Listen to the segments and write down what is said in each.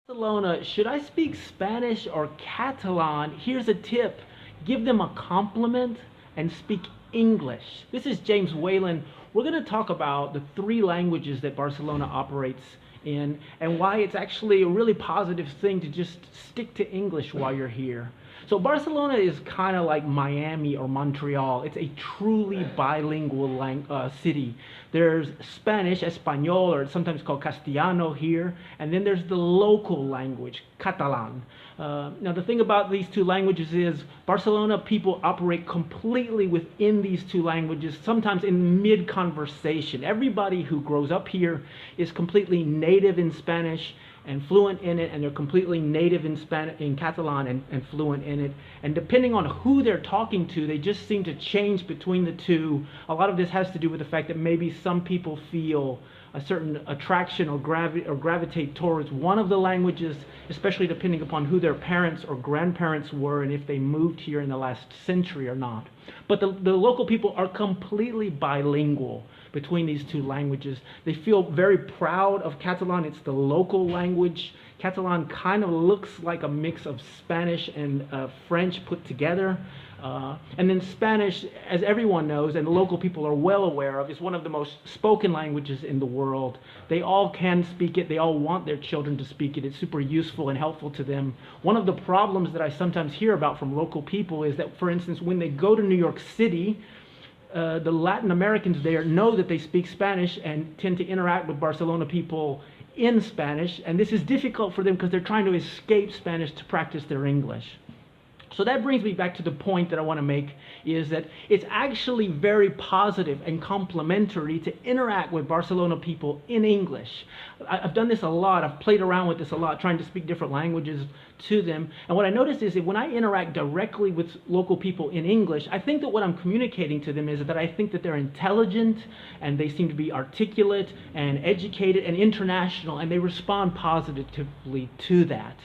Barcelona, should I speak Spanish or Catalan? Here's a tip. Give them a compliment and speak English. This is James Whalen. We're going to talk about the three languages that Barcelona operates in and why it's actually a really positive thing to just stick to English while you're here. So Barcelona is kind of like Miami or Montreal. It's a truly bilingual city. There's Spanish, Espanol, or it's sometimes called Castellano here, and then there's the local language, Catalan. Now the thing about these two languages is Barcelona people operate completely within these two languages, sometimes in mid-conversation. Everybody who grows up here is completely native in Spanish and fluent in it, and they're completely native in Catalan and fluent in it. And depending on who they're talking to, they just seem to change between the two. A lot of this has to do with the fact that maybe some people feel a certain attraction or gravitate towards one of the languages, especially depending upon who their parents or grandparents were and if they moved here in the last century or not. But the local people are completely bilingual between these two languages. They feel very proud of Catalan. It's the local language. Catalan kind of looks like a mix of Spanish and French put together. And then Spanish, as everyone knows, and the local people are well aware of, is one of the most spoken languages in the world. They all can speak it. They all want their children to speak it. It's super useful and helpful to them. One of the problems that I sometimes hear about from local people is that, for instance, when they go to New York City, the Latin Americans there know that they speak Spanish and tend to interact with Barcelona people in Spanish, and this is difficult for them because they're trying to escape Spanish to practice their English. So that brings me back to the point that I want to make, is that it's actually very positive and complimentary to interact with Barcelona people in English. I've done this a lot. I've played around with this a lot, trying to speak different languages to them. And what I noticed is that when I interact directly with local people in English, I think that what I'm communicating to them is that I think that they're intelligent and they seem to be articulate and educated and international, and they respond positively to that.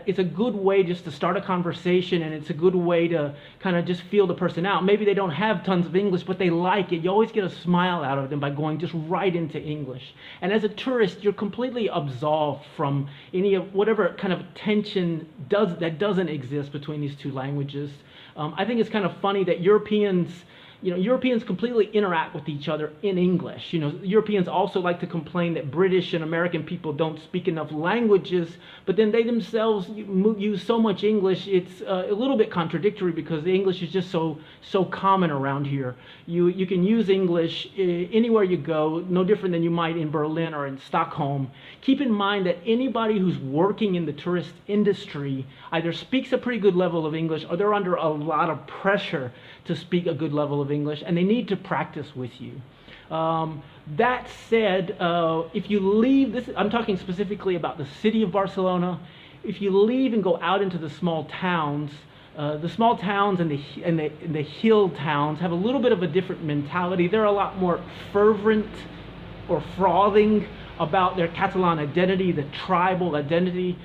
It's a good way just to start a conversation, and it's a good way to kind of just feel the person out. Maybe they don't have tons of English, but they like it. You always get a smile out of them by going just right into English. And as a tourist, you're completely absolved from any of whatever kind of tension that doesn't exist between these two languages. I think it's kind of funny that Europeans completely interact with each other in English. Europeans also like to complain that British and American people don't speak enough languages, but then they themselves use so much English. It's a little bit contradictory because the English is just so common around here. You can use English anywhere you go, no different than you might in Berlin or in Stockholm. Keep in mind that anybody who's working in the tourist industry either speaks a pretty good level of English or they're under a lot of pressure to speak a good level of English, and they need to practice with you. That said, if you leave this, I'm talking specifically about the city of Barcelona. If you leave and go out into the small towns and the hill towns have a little bit of a different mentality. They're a lot more fervent or frothing about their Catalan identity, the tribal identity.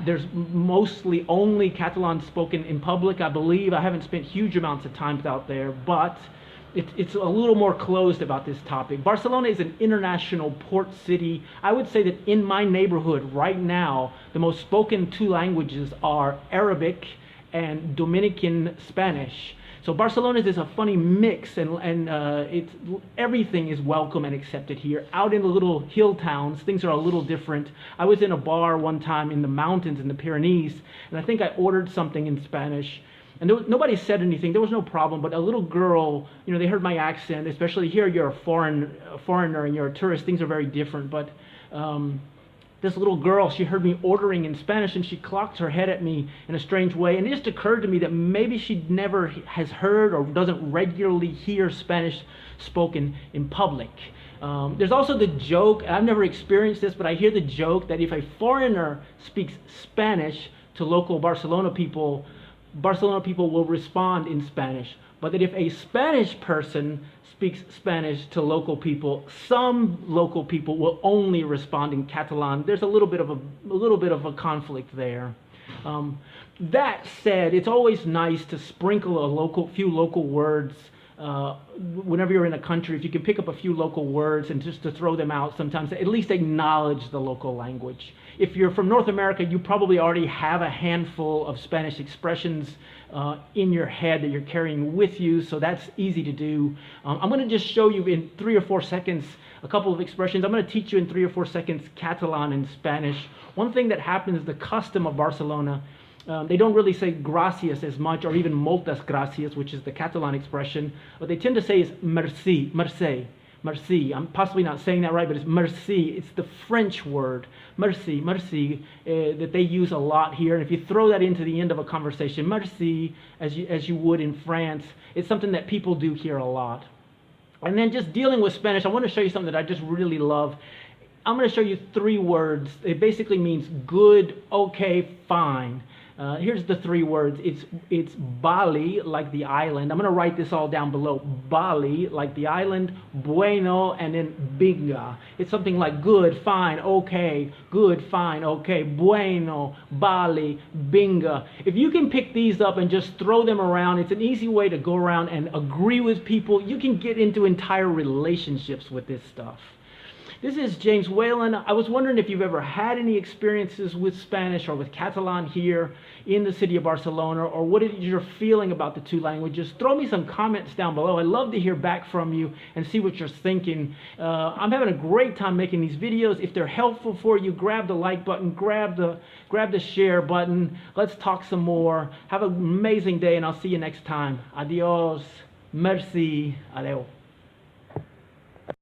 There's mostly only Catalan spoken in public, I believe. I haven't spent huge amounts of time out there, but it's a little more closed about this topic. Barcelona is an international port city. I would say that in my neighborhood right now, the most spoken two languages are Arabic and Dominican Spanish. So Barcelona is a funny mix, and everything is welcome and accepted here. Out in the little hill towns, things are a little different. I was in a bar one time in the mountains in the Pyrenees, and I think I ordered something in Spanish, and nobody said anything. There was no problem, but a little girl, they heard my accent, especially here you're a foreigner and you're a tourist. Things are very different, but this little girl, she heard me ordering in Spanish and she clocked her head at me in a strange way. And it just occurred to me that maybe she never has heard or doesn't regularly hear Spanish spoken in public. There's also the joke, I've never experienced this, but I hear the joke that if a foreigner speaks Spanish to local Barcelona people will respond in Spanish. But that if a Spanish person speaks Spanish to local people, some local people will only respond in Catalan. There's a little bit of a conflict there. That said, it's always nice to sprinkle a few local words whenever you're in a country, if you can pick up a few local words and just to throw them out sometimes, at least acknowledge the local language. If you're from North America, you probably already have a handful of Spanish expressions in your head that you're carrying with you, so that's easy to do. I'm going to just show you in 3 or 4 seconds a couple of expressions. I'm going to teach you in 3 or 4 seconds Catalan and Spanish. One thing that happens, the custom of Barcelona, they don't really say gracias as much, or even moltes gracias, which is the Catalan expression. What they tend to say is merci, merci, merci. I'm possibly not saying that right, but it's merci. It's the French word, merci, merci, that they use a lot here. And if you throw that into the end of a conversation, merci, as you would in France, it's something that people do here a lot. And then just dealing with Spanish, I want to show you something that I just really love. I'm going to show you 3 words. It basically means good, okay, fine. Here's the 3 words. It's Bali, like the island. I'm going to write this all down below. Bali, like the island, bueno, and then binga. It's something like good, fine, okay, good, fine, okay, bueno, Bali, binga. If you can pick these up and just throw them around, it's an easy way to go around and agree with people. You can get into entire relationships with this stuff. This is James Whalen. I was wondering if you've ever had any experiences with Spanish or with Catalan here in the city of Barcelona, or what is your feeling about the 2 languages. Throw me some comments down below. I'd love to hear back from you and see what you're thinking. I'm having a great time making these videos. If they're helpful for you, grab the like button, grab the share button. Let's talk some more. Have an amazing day, and I'll see you next time. Adios. Merci. Adeu.